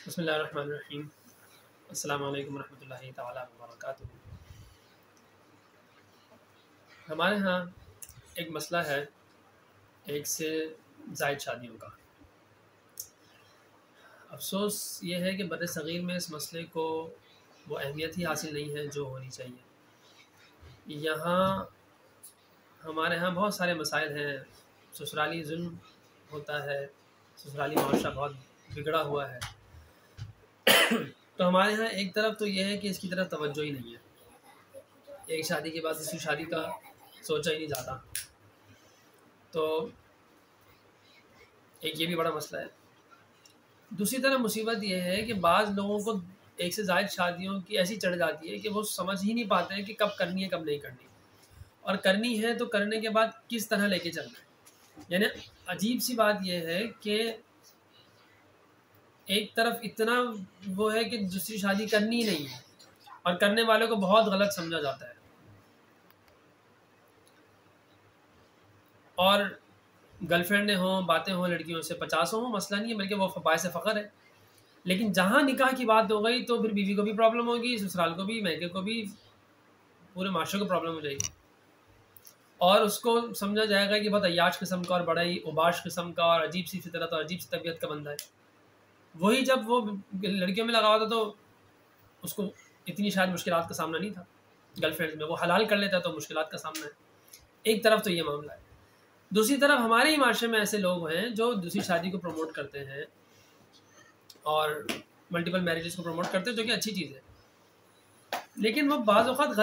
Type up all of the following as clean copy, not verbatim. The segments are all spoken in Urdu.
بسم اللہ الرحمن الرحیم۔ السلام علیکم ورحمۃ اللہ تعالیٰ وبرکاتہ۔ ہمارے ہاں ایک مسئلہ ہے ایک سے زائد شادیوں کا۔ افسوس یہ ہے کہ بر صغیر میں اس مسئلے کو وہ اہمیت ہی حاصل نہیں ہے جو ہونی چاہیے۔ یہاں ہمارے ہاں بہت سارے مسائل ہیں، سسرالی ظلم ہوتا ہے، سسرالی معاشرہ بہت بگڑا ہوا ہے۔ تو ہمارے ہاں ایک طرف تو یہ ہے کہ اس کی طرف توجہ ہی نہیں ہے، ایک شادی کے بعد دوسری شادی کا سوچا ہی نہیں جاتا۔ تو ایک یہ بھی بڑا مسئلہ ہے۔ دوسری طرف مصیبت یہ ہے کہ بعض لوگوں کو ایک سے زائد شادیوں کی ایسی چڑھ جاتی ہے کہ وہ سمجھ ہی نہیں پاتے ہیں کہ کب کرنی ہے کب نہیں کرنی، اور کرنی ہے تو کرنے کے بعد کس طرح لے کے چلنا ہے۔ یعنی عجیب سی بات یہ ہے کہ ایک طرف اتنا وہ ہے کہ دوسری شادی کرنی ہی نہیں ہے، اور کرنے والوں کو بہت غلط سمجھا جاتا ہے، اور گرل فرینڈیں ہوں، باتیں ہوں لڑکیوں سے 50 ہوں، مسئلہ نہیں ہے، بلکہ وہ باعث فخر ہے۔ لیکن جہاں نکاح کی بات ہو گئی تو پھر بیوی کو بھی پرابلم ہوگی، سسرال کو بھی، میکے کو بھی، پورے معاشرے کو پرابلم ہو جائے گی، اور اس کو سمجھا جائے گا کہ بہت عیاش قسم کا اور بڑا ہی اوباش قسم کا اور عجیب سی فطرت اور عجیب سی طبیعت کا بندہ ہے۔ وہی جب وہ لڑکیوں میں لگا ہوا تھا تو اس کو اتنی شاید مشکلات کا سامنا نہیں تھا، گرل فرینڈ میں وہ حلال کر لیتا تو مشکلات کا سامنا ہے۔ ایک طرف تو یہ معاملہ ہے۔ دوسری طرف ہمارے ہی معاشرے میں ایسے لوگ ہیں جو دوسری شادی کو پروموٹ کرتے ہیں اور ملٹیپل میرجز کو پروموٹ کرتے ہیں، جو کہ اچھی چیز ہے، لیکن وہ بعض اوقات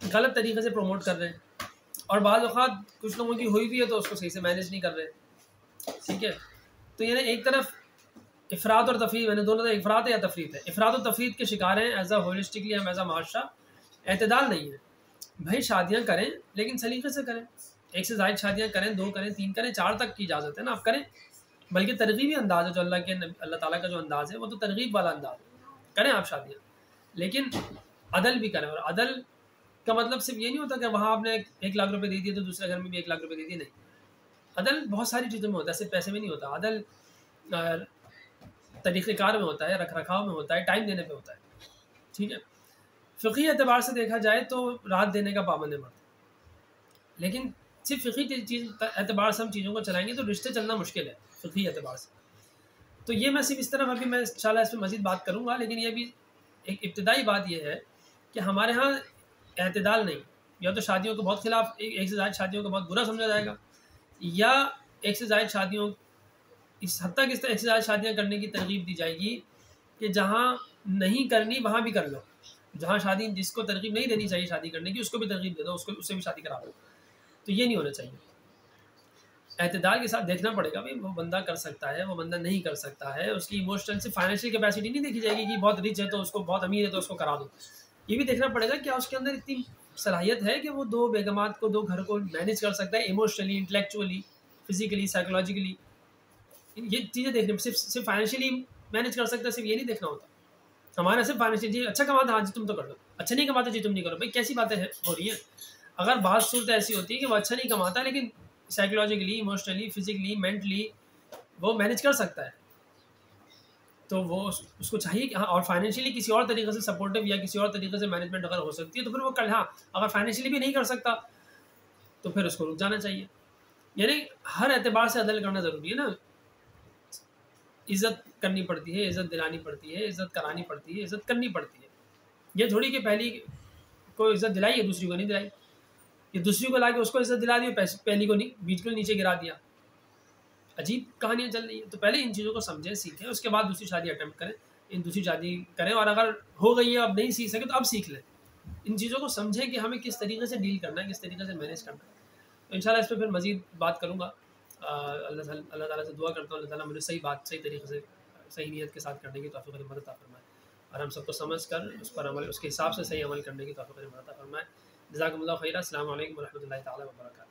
غلط طریقے سے پروموٹ کر رہے ہیں، اور بعض اوقات کچھ لوگوں کی ہوئی بھی ہے تو اس کو صحیح سے مینیج نہیں کر رہے۔ ٹھیک ہے، تو یعنی ایک طرف افراط اور تفریط، یعنی دونوں طرف افراط ہے یا تفریط ہے، افراط و تفریط کے شکار ہیں ایز اے ہولسٹکلی، ہم ایز اے معاشرہ۔ اعتدال نہیں ہے بھائی، شادیاں کریں لیکن سلیقے سے کریں، ایک سے زائد شادیاں کریں، 2 کریں، 3 کریں، 4 تک کی اجازت ہے نا، آپ کریں، بلکہ ترغیبی انداز ہے جو اللہ تعالیٰ کا جو انداز ہے وہ تو ترغیب والا انداز ہے، کریں آپ شادیاں، لیکن عدل بھی کریں۔ اور عدل کا مطلب صرف یہ نہیں ہوتا کہ وہاں آپ نے 1 لاکھ روپے دے دیے تو دوسرے گھر میں بھی 1 لاکھ روپے دے دیے، نہیں۔ عدل بہت ساری چیزوں میں ہوتا ہے، صرف پیسے میں نہیں ہوتا۔ عدل طریقہ کار میں ہوتا ہے، رکھ رکھاؤ میں ہوتا ہے، ٹائم دینے پہ ہوتا ہے۔ ٹھیک ہے، فقہی اعتبار سے دیکھا جائے تو رات دینے کا پابند ہے مرد، لیکن صرف فقہی چیز اعتبار سے ہم چیزوں کو چلائیں گے تو رشتے چلنا مشکل ہے فقہی اعتبار سے۔ تو یہ میں صرف اس طرف ابھی میں انشاءاللہ اس پہ مزید بات کروں گا، لیکن یہ بھی ایک ابتدائی بات یہ ہے کہ ہمارے ہاں اعتدال نہیں، یا تو شادیوں کو بہت خلاف، ایک سے زائد شادیوں کو بہت برا سمجھا جائے گا، یا ایک سے زائد شادیوں اس حد تک ایک سے زائد شادیاں کرنے کی ترغیب دی جائے گی کہ جہاں نہیں کرنی وہاں بھی کر لو، جہاں شادی جس کو ترغیب نہیں دینی چاہیے شادی کرنے کی اس کو بھی ترغیب دے دو، اس سے بھی شادی کرا دو۔ تو یہ نہیں ہونا چاہیے۔ اعتدال کے ساتھ دیکھنا پڑے گا بھائی وہ بندہ کر سکتا ہے، وہ بندہ نہیں کر سکتا ہے، اس کی ایموشنل سے فائنینشیل کیپیسٹی نہیں دیکھی جائے گی کہ بہت رچ ہے تو اس کو، بہت امیر ہے تو اس کو کرا دو۔ یہ بھی دیکھنا پڑے گا کیا اس کے اندر اتنی صلاحیت ہے کہ وہ 2 بیگمات کو، 2 گھر کو مینیج کر سکتا ہے، ایموشنلی، انٹلیکچولی، فزیکلی، سائیکولوجیکلی۔ یہ چیزیں دیکھنے، صرف فائنینشیلی مینیج کر سکتا ہے، صرف یہ نہیں دیکھنا ہوتا ہمارا، صرف فائنینشیل جی اچھا کماتا، ہاں جی تم تو کر دو، اچھا نہیں کماتا جی تم نہیں کرو۔ بھائی کیسی باتیں ہو رہی ہیں؟ اگر بعض صورت ایسی ہوتی ہے کہ وہ اچھا نہیں کماتا لیکن سائیکولوجیکلی، ایموشنلی، فزیکلی، مینٹلی وہ مینیج کر سکتا ہے، تو وہ اس کو چاہیے کہ ہاں، اور فائنینشیلی کسی اور طریقے سے سپورٹیو یا کسی اور طریقے سے مینجمنٹ اگر ہو سکتی ہے تو پھر وہ کل، ہاں اگر فائنینشیلی بھی نہیں کر سکتا تو پھر اس کو رک جانا چاہیے۔ یعنی ہر اعتبار سے عدل کرنا ضروری ہے نا، عزت کرنی پڑتی ہے، عزت دلانی پڑتی ہے، عزت کرانی پڑتی ہے، عزت کرنی پڑتی ہے۔ یہ تھوڑی کہ پہلی کو عزت دلائی ہے دوسری کو نہیں دلائی، یہ دوسری کو لا کے اس کو عزت دلا دی، پہلی کو بیچ کو نیچے گرا دیا، عجیب کہانیاں چل رہی ہیں۔ تو پہلے ان چیزوں کو سمجھیں، سیکھیں، اس کے بعد دوسری شادی اٹیمپٹ کریں، دوسری شادی کریں، اور اگر ہو گئی ہے اب نہیں سیکھ سکے تو اب سیکھ لیں۔ ان چیزوں کو سمجھیں کہ ہمیں کس طریقے سے ڈیل کرنا ہے، کس طریقے سے مینیج کرنا ہے۔ تو انشاءاللہ اس پہ پھر مزید بات کروں گا۔ اللہ تعالیٰ سے دعا کرتا ہوں اللہ تعالیٰ مجھے صحیح بات، صحیح طریقے سے، صحیح نیت کے ساتھ کرنے کی توفیق اور مدد عطا فرمائے، اور ہم سب کو سمجھ کر اس پر عمل، اس کے حساب سے صحیح عمل کرنے کی توفیق اور مدد عطا فرمائے۔ جزاکم اللہ خیرا۔ السلام علیکم ورحمۃ اللہ تعالیٰ وبرکاتہ۔